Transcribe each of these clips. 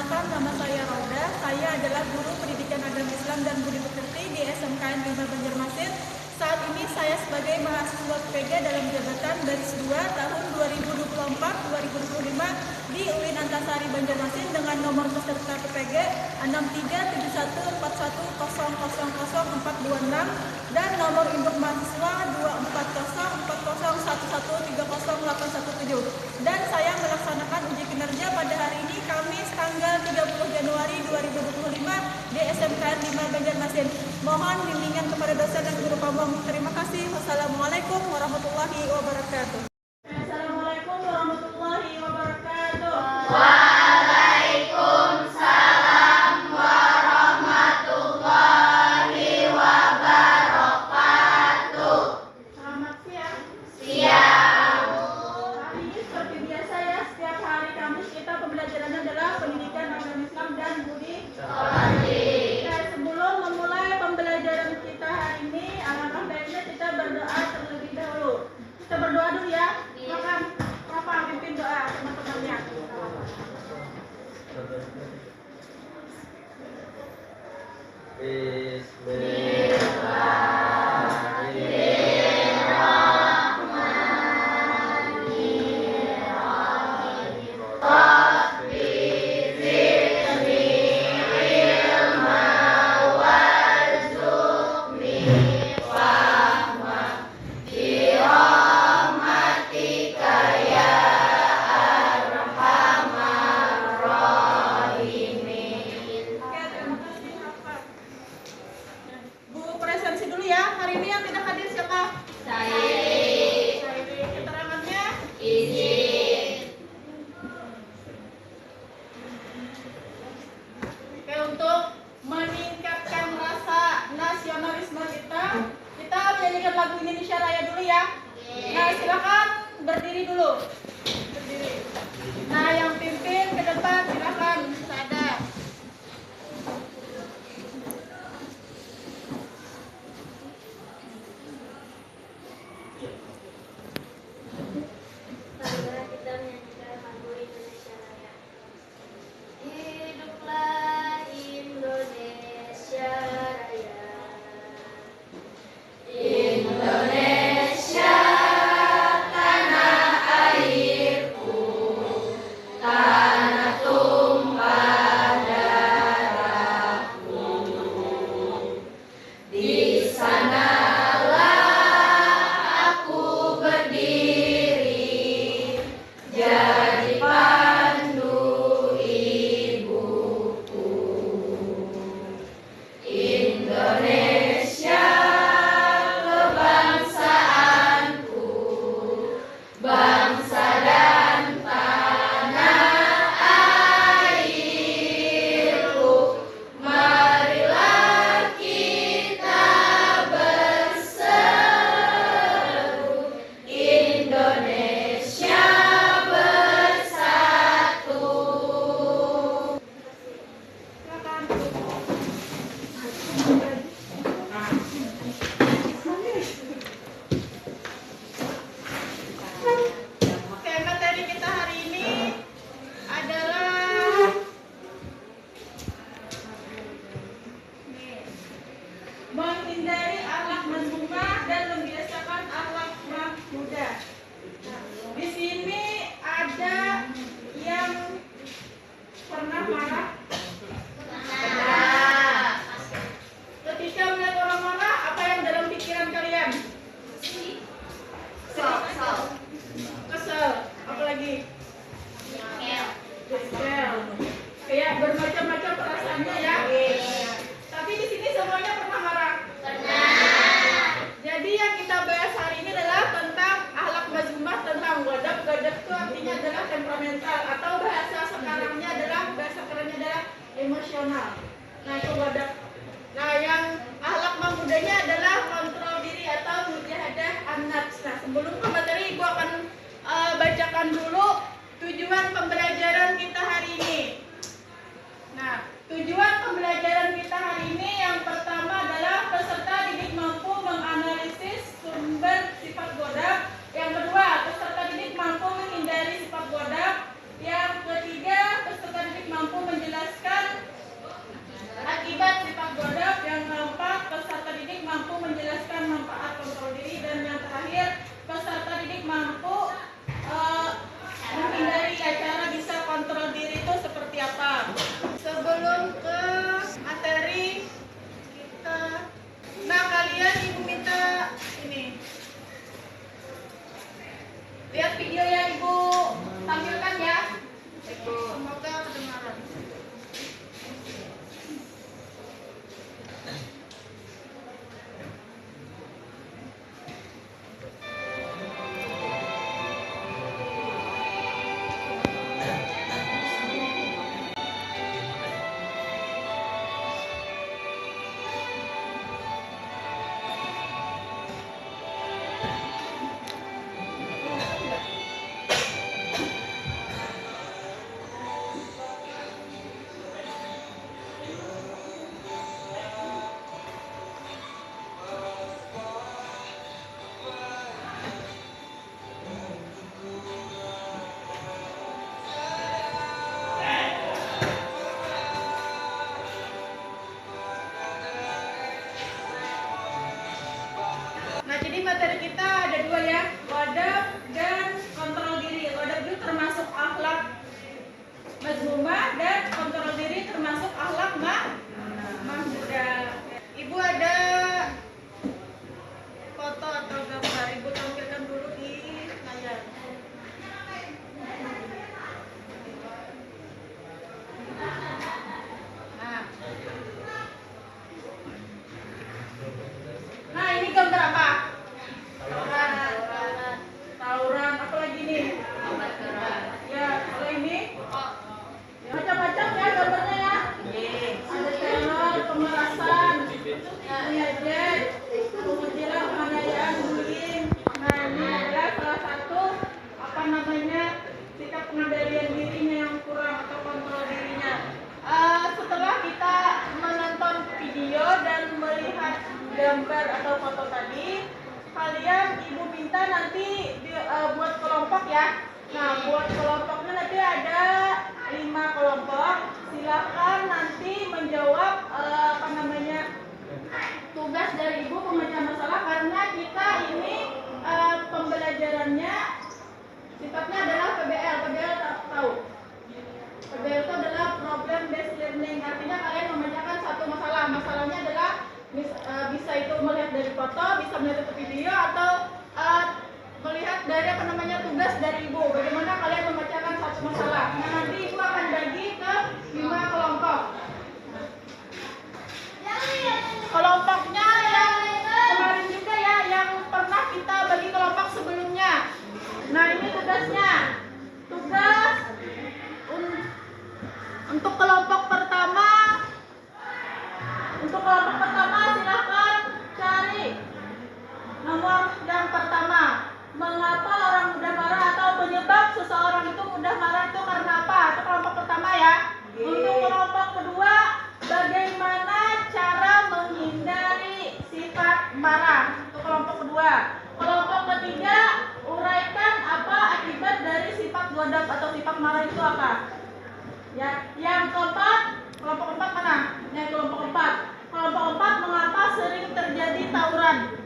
Perkenalkan, nama saya Roda. Saya adalah guru pendidikan agama Islam dan budi pekerti di SMKN 5 Banjarmasin. Saat ini saya sebagai mahasiswa PPG dalam jabatan baris 2 tahun 2024-2025 di UIN Antasari Banjarmasin dengan nomor peserta PPG 637141000426 dan nomor induk mahasiswa 2404011308117. Dan saya melaksanakan uji kinerja pada hari ini Kamis tanggal 30 Januari 2025 di SMKN 5 Banjarmasin. Mohon bimbingan kepada dosen dan guru pamong. Terima kasih. Wassalamualaikum warahmatullahi wabarakatuh. Assalamualaikum warahmatullahi wabarakatuh. Waalaikumsalam warahmatullahi wabarakatuh. Selamat siang. Siang. Hari ini seperti biasa ya, setiap hari Kamis kita pembelajarannya adalah pendidikan agama Islam dan budi pekerti. Sebelum memulai pembelajaran kita hari ini, alangkah baiknya kita berdoa terlebih dahulu. Kita berdoa dulu ya. Silakan Bapak pimpin doa teman-temannya. Bu presensi dulu ya. Hari ini yang tidak hadir siapa? Sairi. Keterangannya? Izin. Oke, untuk meningkatkan rasa nasionalisme kita menyanyikan lagu Indonesia Raya dulu ya. Nah, silakan berdiri dulu. Berdiri. Nah, yang pimpin ke depan silakan Sada. Marilah kita menyanyikan lagu Indonesia Raya. Hiduplah Indonesia Raya. Indonesia tanah airku, tanah tumpah darahku. Di sanalah aku berdiri, jadi pandu ibuku. Indonesia kebangsaanku, bangsa dan tanah airku. Marilah kita berseru, Indonesia bersatu. Oke, materi kita hari ini adalah menghindari akhlak mazmumah dan membiasakan akhlak mahmudah. Di sini ada yang pernah marah? Ketika melihat orang marah, apa yang dalam pikiran kalian? Kesel. Apalagi? Kesel. Kayak bermacam-macam perasaannya ya. Tapi di sini semuanya pernah marah. Jadi yang kita bahas hari ini adalah tentang akhlak mazmumah, tentang ghadab. Ghadab itu artinya adalah temperamental atau bahasa kerennya adalah emosional. Nah, itu ghadab. Nah, yang akhlak mahmudahnya adalah kontrol diri atau mujahadah an-nafs. Nah, sebelum ke materi, Ibu akan bacakan dulu tujuan pembelajaran kita hari ini. Nah, tujuan pembelajaran kita hari ini yang pertama adalah peserta didik mampu menganalisis sumber sifat ghadab. Yang kedua, peserta didik mampu menghindari sifat ghadab. Yang ketiga, peserta didik mampu menjelaskan ya, wadab dan kontrol diri. Wadab itu termasuk akhlak mazmumah dan kontrol diri termasuk akhlak mahmudah. Ibu ada foto atau gambar, Ibu tampilkan dulu di layar. Nah, ini gambar apa? Tauran. Apa lagi nih? Ya, kalau ini macam-macam ya gambarnya ya. Ada teror, pemerasan, penyajian, pengucilan, penganiayaan, bullying. Nah, ini adalah salah satu apa namanya sikap pengendalian dirinya yang kurang atau kontrol dirinya. Setelah kita menonton video dan melihat gambar atau foto tadi, kalian ibu minta nanti buat kelompok ya. Nah, buat kelompoknya nanti ada 5 kelompok. Silakan nanti menjawab tugas dari ibu pemecah masalah, karena kita ini pembelajarannya sifatnya adalah PBL. PBL tahu? PBL itu adalah problem based learning. Artinya kalian memecahkan satu masalah. Masalahnya adalah bisa itu melihat dari foto, bisa melihat dari video, atau melihat dari tugas dari ibu. Bagaimana kalian memecahkan satu masalah. Nah, nanti ibu akan bagi ke 5 kelompok. Kelompoknya yang kemarin juga ya, yang pernah kita bagi kelompok sebelumnya. Nah, ini tugasnya. Tugas untuk kelompok pertama. Untuk kelompok pertama silahkan cari nomor yang pertama. Mengapa orang mudah marah atau penyebab seseorang itu mudah marah itu karena apa? Itu kelompok pertama ya. Untuk kelompok kedua, bagaimana cara menghindari sifat marah? Itu kelompok kedua. Kelompok ketiga, uraikan apa akibat dari sifat ghadab atau sifat marah itu apa? Ya, yang keempat, kelompok keempat mana? Kelompok keempat. Kelompok keempat, mengapa sering terjadi tawuran?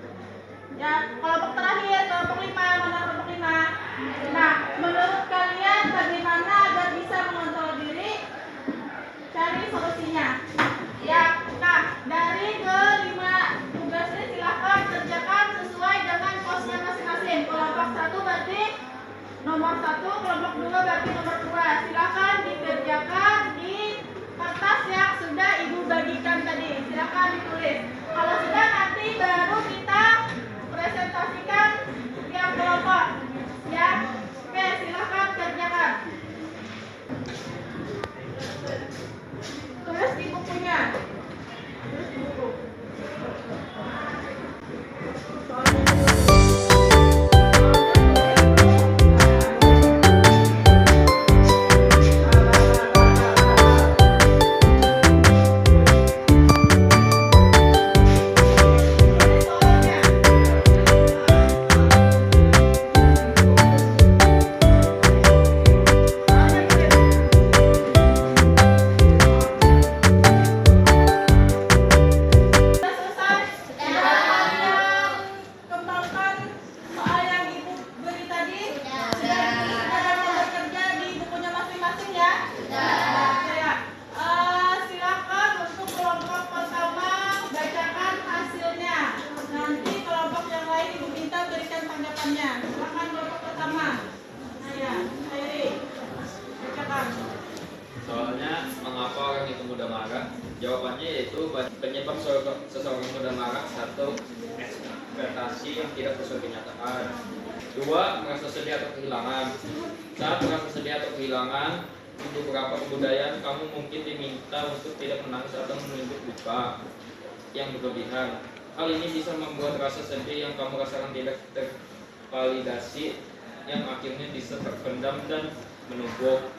Ya, kelompok terakhir, kelompok 5, mana kelompok 5? Nah, menurut kalian bagaimana agar bisa mengontrol diri? Cari solusinya. Ya, nah dari kelima tugas ini silahkan kerjakan sesuai dengan posnya masing-masing. Kelompok 1 berarti nomor 1, kelompok 2 berarti nomor 2. Silahkan dikerjakan di kertas yang sudah ibu bagikan tadi. Silahkan ditulis. Kalau sudah, nanti baru kita presentasikan tiap kelompok. Ya, oke, silahkan kerjakan. Tulis di bukunya. Tulis di buku. Soalnya mengapa orang itu mudah marah? Jawabannya yaitu penyebab seseorang mudah marah. 1. Ekspektasi yang tidak sesuai kenyataan. 2. Merasa sedih atau kehilangan. Saat merasa sedih atau kehilangan, untuk beberapa kebudayaan kamu mungkin diminta untuk tidak menangis atau menunjuk duka yang berlebihan. Hal ini bisa membuat rasa sedih yang kamu rasakan tidak tervalidasi, yang akhirnya bisa terpendam dan menumpuk.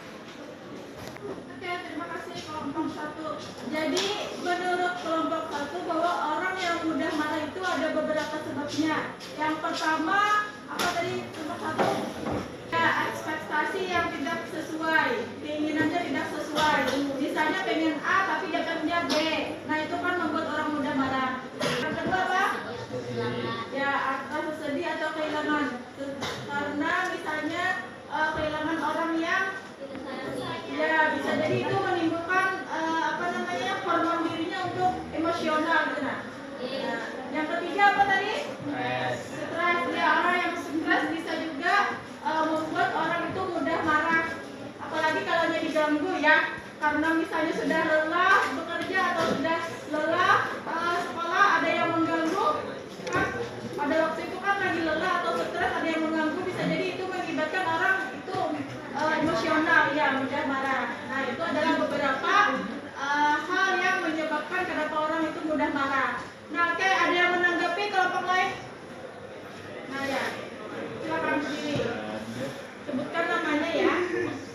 Oke, terima kasih kelompok 1. Jadi menurut kelompok 1 bahwa orang yang mudah marah itu ada beberapa sebabnya. Yang pertama, apa tadi kelompok 1? Ya, ekspektasi yang tidak sesuai, keinginannya tidak sesuai. Misalnya pengen A tapi dapatnya B. Nah, itu kan membuat orang mudah marah. Yang kedua apa? Ya, rasa sedih atau kehilangan. jadi itu menimbulkan hormon dirinya untuk emosional gitu nah. Yang ketiga apa tadi? Stres. Ya, orang yang stres bisa juga membuat orang itu mudah marah. Apalagi kalau dia diganggu ya. Karena misalnya sudah lelah bekerja atau sudah lelah sekolah, ada yang mengganggu kan? Pada waktu itu kan lagi lelah atau stres, ada yang mengganggu, bisa jadi itu mengakibatkan orang itu emosional ya, mudah marah. Nah, itu adalah beberapa hal yang menyebabkan kenapa orang itu mudah marah. Nah, oke, ada yang menanggapi kelompok lain? Nah ya, silakan berdiri. Sebutkan namanya ya.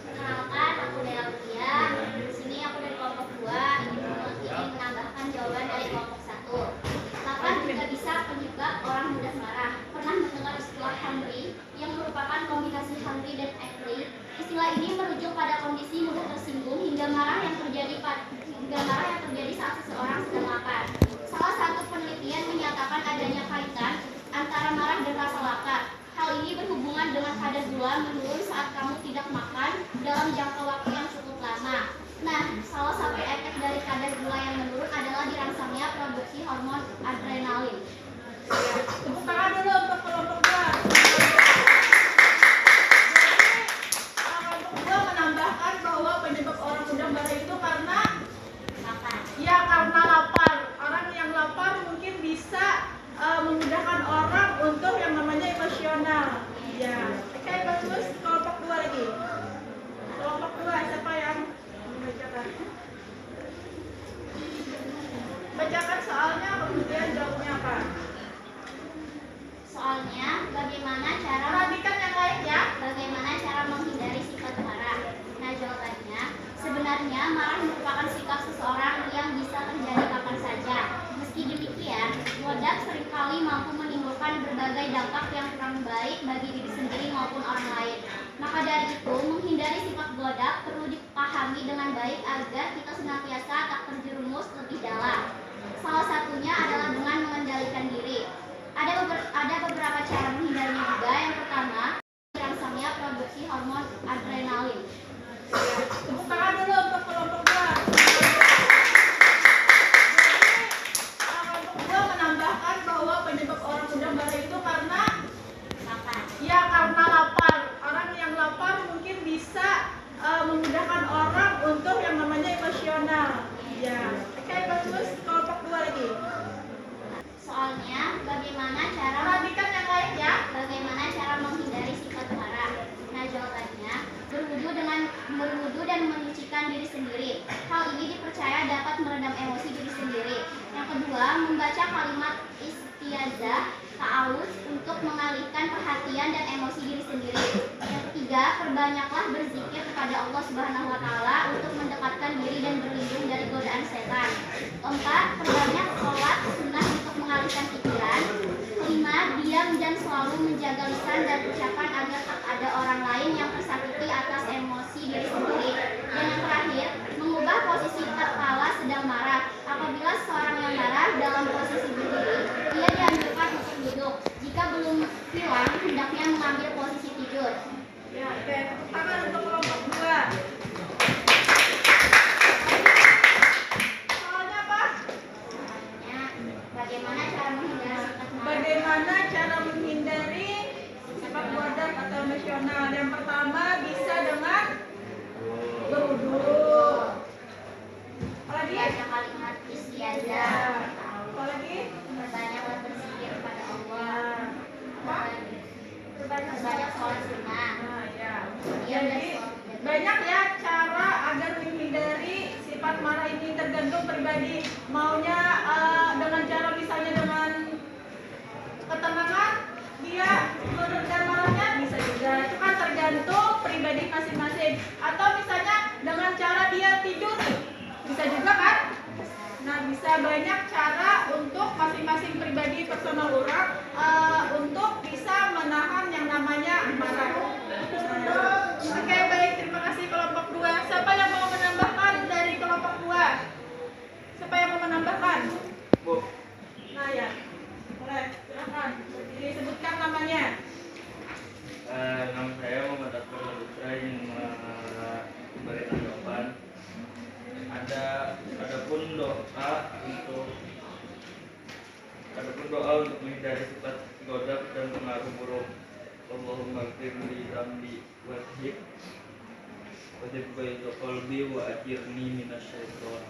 Perkenalkan, aku Delavia. Di sini aku dari kelompok 2. Ingin menambahkan jawaban dari kelompok 1. Kapan juga bisa penyebab orang mudah marah? Pernah mendengar istilah hungry yang merupakan kombinasi hungry dan angry? Istilah ini merujuk pada kondisi mudah tersinggung hingga marah yang terjadi saat seseorang sedang lapar. Salah satu penelitian menyatakan adanya kaitan antara marah dan rasa lapar. Hal ini berhubungan dengan kadar gula menurun saat kamu tidak makan dalam jangka waktu yang cukup lama. Nah, salah satu efek dari kadar gula yang menurun adalah dirangsangnya produksi hormon adrenalin. Tepuk tangan dulu untuk kelompok 2. Kelompok 2 menambahkan bahwa penyebab orang mudah marah itu karena lapar. Orang yang lapar mungkin bisa memudahkan orang untuk yang namanya emosional. Ya, oke, bagus. Kelompok 2 lagi. Kelompok 2 siapa yang membacakan? Bacakan soalnya, kemudian jawabnya apa? Soalnya, bagaimana cara Perhatikan yang lain ya. Bagaimana cara menghindari sifat marah? Nah, jawabannya, sebenarnya marah merupakan sikap seseorang yang bisa terjadi kapan saja. Meski demikian, wadah seringkali mampu menimbulkan berbagai dampak yang kurang baik bagi diri sendiri maupun orang lain. Maka dari itu, menghindari sifat godak perlu dipahami dengan baik agar kita senantiasa tak terjerumus lebih dalam. Salah satunya adalah dengan mengendalikan diri. Ada beberapa cara menghindarinya juga. Yang pertama, dirangsangnya produksi hormon adrenalin. Tepuk tangan dulu untuk kelompok 2. Kelompok 2 menambahkan bahwa penyebab orang mudah marah itu karena lapar. Orang yang lapar mungkin bisa memudahkan orang untuk yang namanya emosional. Ya, oke, bagus. Kelompok 2 lagi. Soalnya, bagaimana cara menghindari sifat marah? Nah, jawabannya, berwudu dan menyucikan diri sendiri. Hal ini dipercaya dapat meredam emosi diri sendiri. Yang kedua, membaca kalimat istiazah ta'awudz untuk mengalihkan perhatian dan emosi diri sendiri. Yang ketiga, perbanyaklah berzikir kepada Allah Subhanahu wa taala untuk mendekatkan diri dan berlindung dari godaan setan. Keempat, perbanyak sholat sunnah untuk mengalihkan pikiran. Kelima, diam dan selalu menjaga lisan dan ucapan agar tak ada orang lain yang tersakiti atas emosi diri sendiri. Dan yang terakhir, mengubah posisi tatkala sedang marah. Apabila seorang yang marah dalam posisi berdiri, ia dianjurkan untuk duduk. Jika belum hilang, hendaknya mengambil posisi tidur. Ya, oke. Tepuk tangan untuk kelompok 2. Soalnya apa? Bagaimana cara menghindari sifat marah? Bagaimana cara menghindari sifat godak atau emosional? Yang pertama bisa dengan berwudu. Apalagi? Baca kalimat istiazah. Apalagi? Perbanyaklah berzikir kepada Allah. Apa? Perbanyak sholat sunnah. Nah, ya. Diam dan Jadi sholat. banyak ya cara agar menghindari sifat marah ini, tergantung pribadi. Maunya dengan cara misalnya dengan ketenangan dia meredam marahnya, bisa juga. Itu kan tergantung pribadi masing-masing. Atau misalnya dengan cara dia tidur, bisa juga kan? Nah, bisa banyak cara untuk masing-masing pribadi personal orang untuk bisa menahan yang namanya marah. Oke, baik, terima kasih kelompok 2. Siapa yang mau menambahkan dari kelompok 2? Siapa yang mau menambahkan? Bu. Nah ya, boleh, silakan. Disebutkan namanya. Nama saya Muhammad Akbar Lutra yang memberikan jawaban. firli ramli wajib baik qalbi wa ajirni minasyaiton.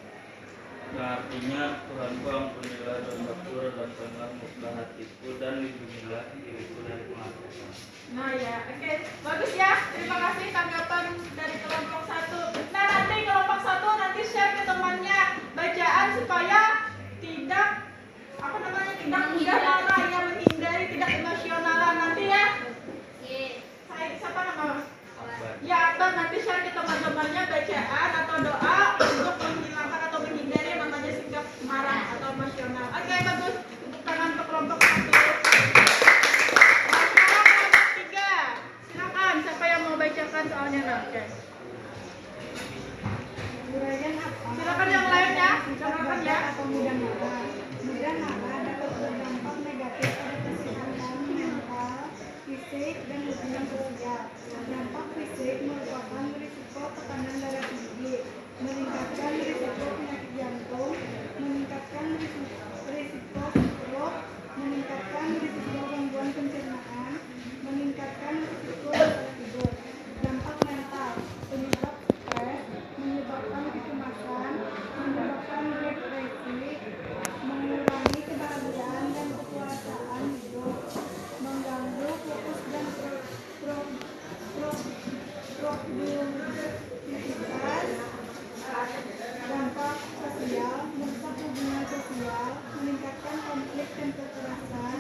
Yang artinya, Tuhanku ampunilah dosa dan tolonglah muslah hatiku dan lindungilah diriku dari penghapusan. Nah ya, oke, bagus ya. Terima kasih tanggapan dari kelompok 1. Nah nanti kelompok 1 nanti share ke temannya bacaan supaya tidak tidak mudah marah, ya, menghindari tidak emosionalan nanti ya. Siapa nama? Ya, Akbar nanti share ke teman-temannya bacaan atau doa untuk menghilangkan atau menghindari yang namanya sikap marah atau emosional. Oke, bagus. Untuk tangan ke kelompok 1. Nah, sekarang kelompok 3. Silakan, siapa yang mau bacakan soalnya nanti. Silakan yang lain ya. Silakan ya. Mudah marah dapat berdampak negatif pada kesehatan mental, fisik, dan hubungan sosial. Dampak fisik merupakan risiko tekanan darah tinggi, meningkatkan risiko penyakit jantung, meningkatkan risiko stroke, meningkatkan risiko gangguan pencernaan, meningkatkan risiko salah tidur. Dampak mental, penyebab stres, menyebabkan kecemasan, menyebabkan depresi, mengurangi kebahagiaan dan kekuasaan hidup, mengganggu fokus dan produktivitas. Dampak sosial, merusak hubungan sosial, meningkatkan konflik dan kekerasan,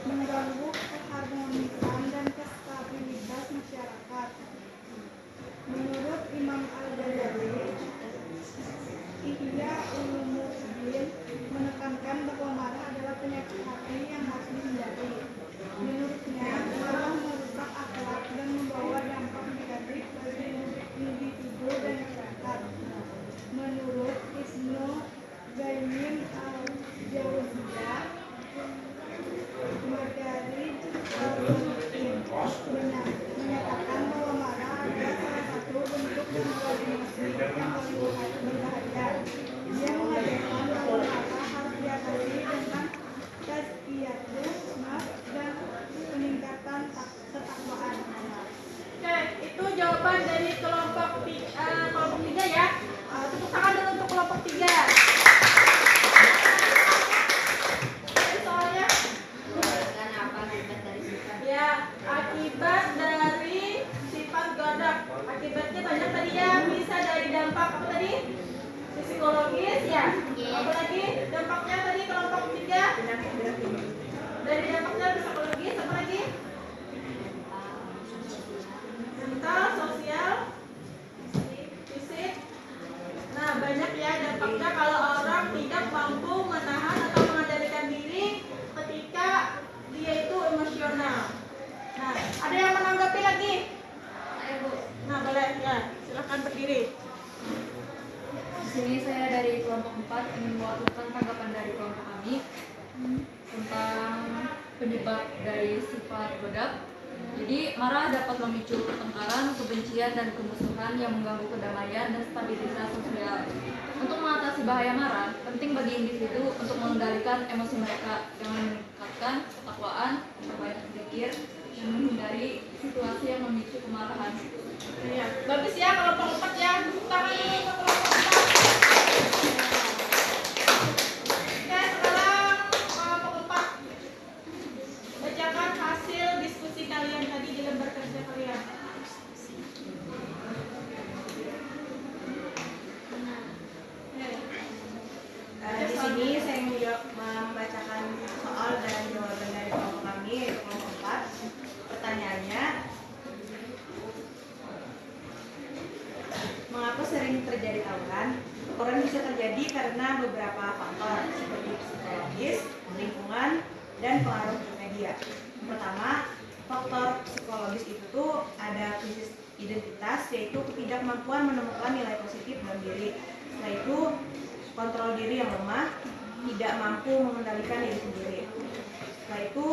mengganggu keharmonisan dan stabilitas masyarakat. Menurut Imam Al-Ghazali, Ihya Ulumuddin menekankan bahwa marah adalah penyakit hati yang harus dihindari. Menurutnya, marah merusak akhlak dan membawa dampak negatif bagi individu dan masyarakat. Menurut Ibnu Qayyim al-Jauziyah, Madarij al-Salikin menyatakan bahwa marah adalah salah satu bentuk gangguan emosi yang paling berbahaya. Dia mengajarkan bahwa marah harus diatasi dengan tazkiyatun nafs dan peningkatan ketakwaan. Oke, itu jawaban dari kelompok 3 ya. Tepuk tangan dulu untuk kelompok 3. Jadi soalnya ya, akibat dari sifat godok. Akibatnya banyak tadi ya, bisa dari dampak apa tadi? Psikologis ya. Apa lagi? Dampaknya tadi kelompok 3. Dari dampaknya psikologis apa lagi? Mental, sosial, fisik. Nah, banyak ya dampaknya kalau orang tidak mampu menahan atau mengendalikan diri ketika dia itu emosional. Nah, ada yang menanggapi lagi? Nah, boleh ya. Silakan berdiri. Di sini saya dari kelompok 4 ingin mewakilkan tanggapan dari kelompok kami tentang penyebab dari sifat godab. Jadi, marah dapat memicu pertengkaran, kebencian, dan kemusuhan yang mengganggu kedamaian dan stabilitas sosial. Untuk mengatasi bahaya marah, penting bagi individu untuk mengendalikan emosi mereka dengan meningkatkan ketakwaan, memperbanyak berpikir, dan menghindari situasi yang memicu kemarahan. Iya, bagus ya kelompok 4 ya. Tepuk tangan dulu untuk kelompok 4. Oke, sekarang kelompok 4. Bacakan hasil diskusi kalian tadi di lembar kerja kalian. Di sini saya membacakan soal dan jawaban dari kelompok kami, yaitu kelompok 4. Pertanyaannya, mengapa sering terjadi tawuran? Tawuran bisa terjadi karena beberapa faktor seperti psikologis, lingkungan, dan pengaruh media. Pertama, faktor psikologis itu tuh ada krisis identitas, yaitu ketidakmampuan menemukan nilai positif dalam diri. Setelah itu, kontrol diri yang lemah, tidak mampu mengendalikan diri sendiri. Setelah itu,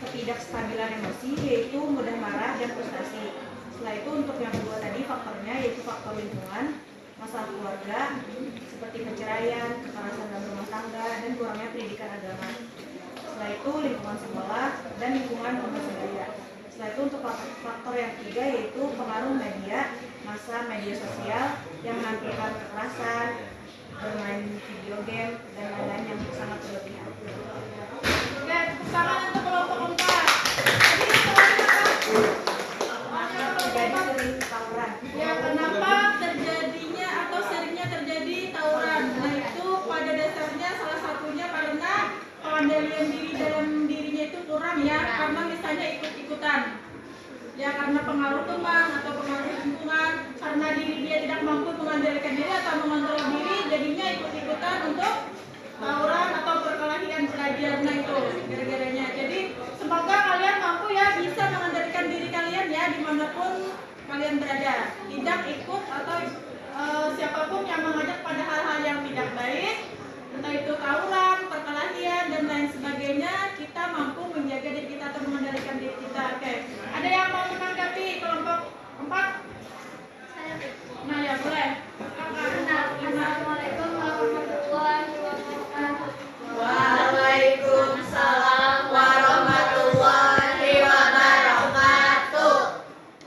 ketidakstabilan emosi, yaitu mudah marah dan frustasi. Setelah itu, untuk yang kedua tadi faktornya yaitu faktor lingkungan, masalah keluarga seperti perceraian, kekerasan dalam rumah tangga, dan kurangnya pendidikan agama. Setelah itu lingkungan sekolah dan lingkungan pembelajaran. Setelah itu untuk faktor yang ketiga yaitu pengaruh media, massa media sosial yang menampilkan kekerasan, bermain video game, dan lain-lain yang sangat berlebihan. Oke, tepuk tangan untuk kelompok 4. Jadi sering tawuran. Ya, kenapa terjadinya atau seringnya terjadi tawuran? Nah, itu pada dasarnya salah satunya karena pengendalian diri dalam dirinya itu kurang ya, karena misalnya ikut-ikutan. Ya, karena pengaruh teman atau pengaruh lingkungan, karena diri dia tidak mampu mengendalikan diri atau mengontrol diri, jadinya ikut-ikutan untuk tawuran atau perkelahian belajar. Nah, itu gara-garanya. Jadi, semoga kalian mampu ya bisa mengendalikan diri kalian ya dimanapun kalian berada. Tidak ikut atau siapapun yang mengajak pada hal-hal yang tidak baik, entah itu tawuran, perkelahian, dan lain sebagainya, kita mampu menjaga diri kita atau mengendalikan diri kita. Oke, ada yang mau menanggapi kelompok 4? Nah, ya boleh. Assalamualaikum warahmatullahi wabarakatuh. Waalaikumsalam warahmatullahi wabarakatuh.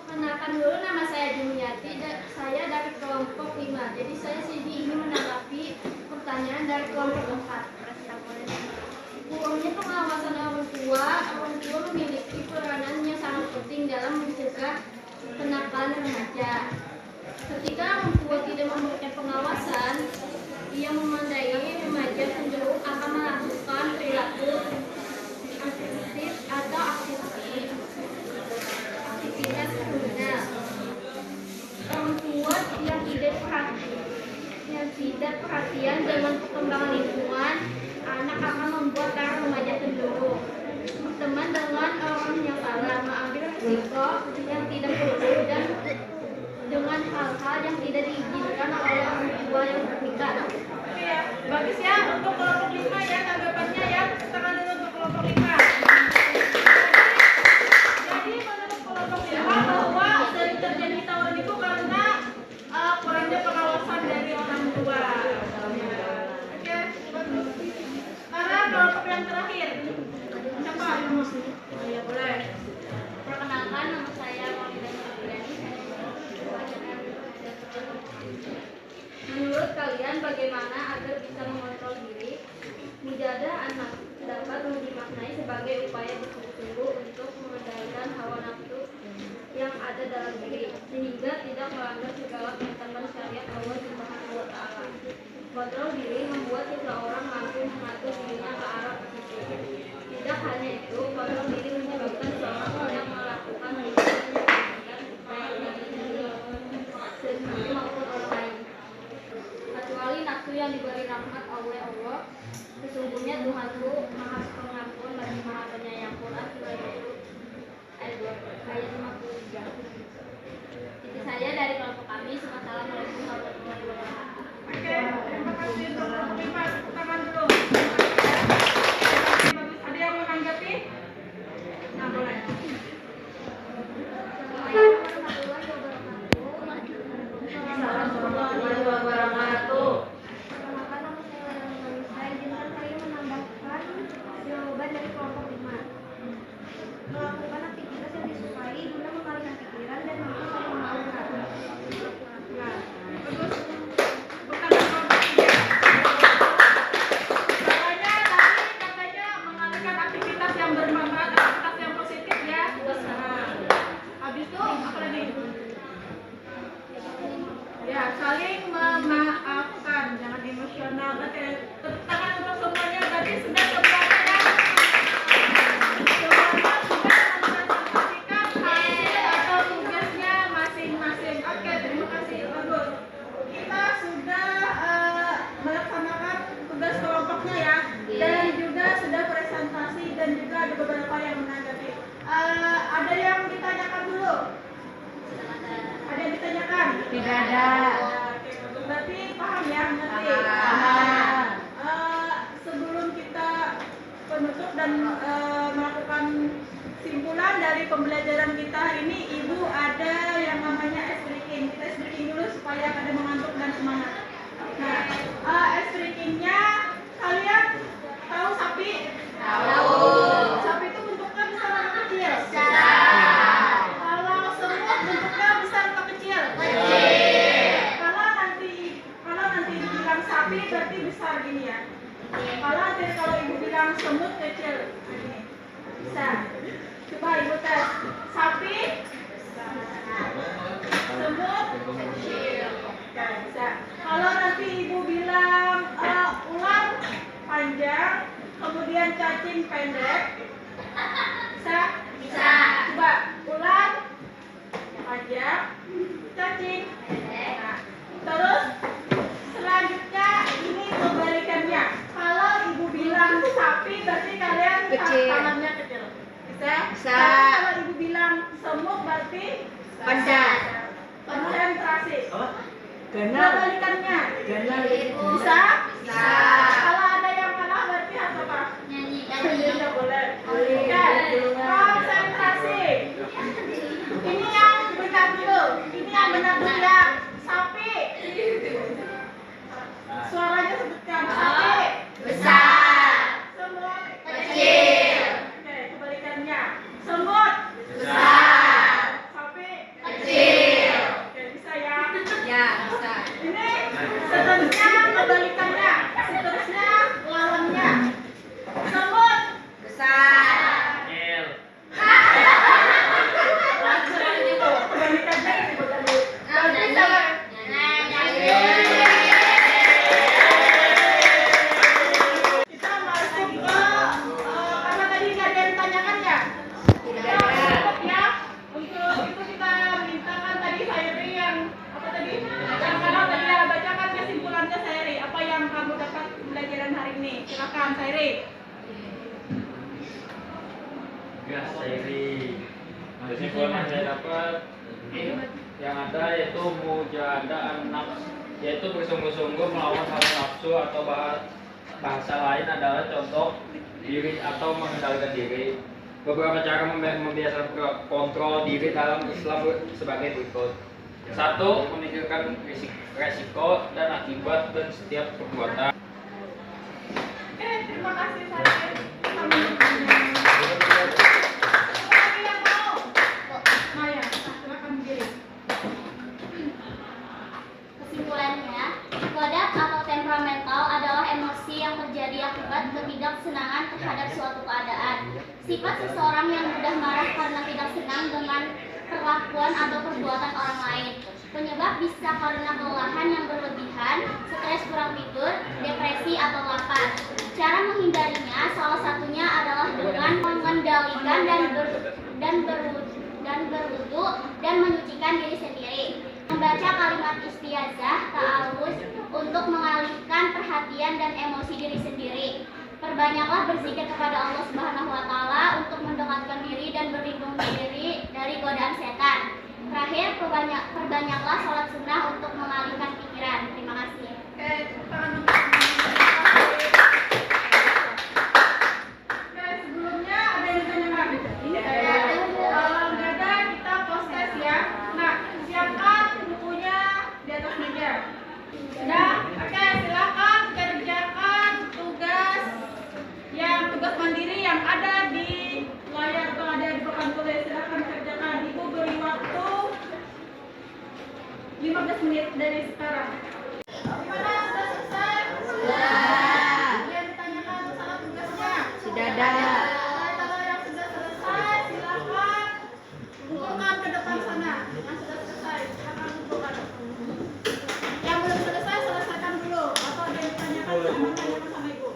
Perkenalkan dulu, nama saya Jumiati, saya dari kelompok 5. Jadi saya sini ingin menanggapi pertanyaan dari kelompok 4. Kurangnya pengawasan orang tua memiliki peranan yang sangat penting dalam mencegah kenakalan remaja. Ketika orang tua tidak memberikan pengawasan, ia memandai remaja cenderung akan melakukan perilaku agresif atau aktivitas kriminal. Orang tua yang tidak perhatian dengan perkembangan lingkungan, anak akan membuat para remaja cenderung berteman dengan orang yang salah, mengambil risiko yang tidak perlu, dan dengan hal-hal yang tidak diizinkan oleh orang tua yang berpikir. Oke ya, bagus ya untuk kelompok 5 ya tanggapannya ya. Tangan dulu untuk kelompok 5. Jadi menurut kelompok 5 bahwa sering terjadi tawuran itu karena kurangnya pengawasan dari orang tua. Oke, bagus. Sekarang kelompok yang terakhir. Siapa? Ya boleh. Perkenalkan, nama saya Maulida Nurdiani. Menurut kalian bagaimana agar bisa mengontrol diri? Mujadah anak dapat dimaknai sebagai upaya bersungguh-sungguh untuk mengendalikan hawa nafsu yang ada dalam diri sehingga tidak melanggar segala ketentuan syariat Allah Subhanahu wa taala. Kontrol diri membuat seseorang mampu mengatur dirinya ke arah positif. Tidak hanya itu, kontrol diri menyebabkan seseorang tidak melakukan hubungan yang merugikan baik diri sendiri maupun orang lain. Kecuali nafsu yang diberi rahmat oleh Allah. Sesungguhnya Tuhanku Maha Pengampun lagi Maha Penyayang. Quran surah 20 ayat 53. Itu saja dari kelompok kami. Assalamualaikum warahmatullahi wabarakatuh. Oke, terima kasih untuk kelompok 5. Tangan dulu. Bagus. Ada yang menanggapi? Nah, boleh. Warahmatullahi wabarakatuh. Perkenalkan, nama saya Lana. Saya izinkan saya menambahkan jawaban dari kelompok 5. Melakukan aktivitas yang disukai guna mengalihkan pikiran dan mampu saling memaafkan. Nah, bagus. Bukan kelompok 3. Katanya mengalihkan aktivitas yang bermanfaat, aktivitas yang positif ya. Nah, habis itu apa lagi? Ya, saling memaafkan, jangan emosional. Oke, tepuk tangan untuk semuanya. Tadi sudah semuanya ya. Semuanya sudah mempresentasikan hasil atau tugasnya masing-masing. Oke, terima kasih. Bagus. Kita sudah melaksanakan tugas kelompoknya ya, dan juga sudah presentasi dan juga ada beberapa yang menanggapi. Ada yang ditanyakan dulu? Ada yang ditanyakan? Tidak ada. Oke, bagus. Berarti paham ya? Ngerti? Paham. Sebelum kita penutup dan melakukan simpulan dari pembelajaran kita hari ini, Ibu ada yang namanya ice breaking. Kita ice breaking dulu supaya pada mengantuk dan semangat. Nah, ice breakingnya kalian tahu sapi? Tahu. Sapi itu bentuknya besar atau kecil? Besar. Tes. Sapi. Semut. Oke, bisa. Kalau nanti ibu bilang ular panjang, kemudian cacing pendek, bisa? Bisa. Coba ular panjang, cacing. Nah, terus selanjutnya ini kebalikannya. Kalau ibu bilang sapi, berarti kalian tangannya kecil. Bisa? Bisa. Kalau ibu bilang semut, berarti Panjang. konsentrasi. Ganal. Kebalikannya. Ganal. Bisa? Bisa. Kalau ada yang kalah berarti harus apa? Nyanyi. Tidak boleh. Oke. Konsentrasi. Ini yang benar dulu. Ini yang benar dulu ya. Sapi. Suaranya sebutkan. Sapi. Besar. Semut. Kecil. Oke, kebalikannya. Semut. Besar. Sapi. Kecil. Oke, bisa ya. Ya, bisa. Ini seterusnya kebalikannya. Seterusnya lawannya. Semut. Besar. L. Kebalikannya ini bukan dulu. Berarti sama. Kita masuk ke karena tadi nggak ada yang ditanyakan ya. Kita masuk ya. Untuk itu kita mintakan tadi Sairi yang apa tadi? Yang kalau tadi ya bacakan kesimpulannya Sairi. Apa yang kamu dapat pelajaran hari ini? Silakan Sairi. Ya, Sairi. Kesimpulan yang saya dapat yang ada yaitu mujadaan nafs, yaitu bersungguh-sungguh melawan hawa nafsu atau bahasa lain adalah contoh diri atau mengendalikan diri. Beberapa cara membiasakan kontrol diri dalam Islam sebagai berikut. 1. Memikirkan resiko dan akibat dan setiap perbuatan. Oke, terima kasih Sairi. Lagi yang mau? Maya, silakan berdiri. Kesimpulannya, kodrat atau temperamental adalah emosi yang terjadi akibat ketidaksenangan terhadap suatu keadaan. Sifat seseorang yang mudah marah karena tidak senang dengan perlakuan atau perbuatan orang lain. Penyebab bisa karena kelelahan yang berlebihan, stres kurang tidur, depresi atau lapar. Cara menghindarinya salah satunya adalah dengan mengendalikan dan berwudu dan menyucikan diri sendiri. Membaca kalimat istiazah, ta'awuz untuk mengalihkan perhatian dan emosi diri sendiri. Perbanyaklah berzikir kepada Allah Subhanahu wa taala untuk mendekatkan diri dan berlindung diri dari godaan setan. Terakhir, perbanyaklah sholat sunnah untuk mengalihkan pikiran. Terima kasih. Oke, tepuk tangan untuk Oke, sebelumnya ada yang ditanyakan? Kalau nggak ada, kita post test ya. Nah, siapkan bukunya di atas meja. Sudah? Oke, silakan kerjakan tugas mandiri yang ada di layar atau ada di papan tulis. Silakan kerjakan. Ibu beri waktu 15 menit dari sekarang. Gimana? Sudah selesai? Sudah. Yang ditanyakan masalah tugasnya? Sudah ada. Kalau yang sudah selesai, silakan kumpulkan ke depan sana. Yang sudah selesai, silakan kumpulkan. Yang belum selesai, selesaikan dulu. Atau ada yang ditanyakan sama ibu.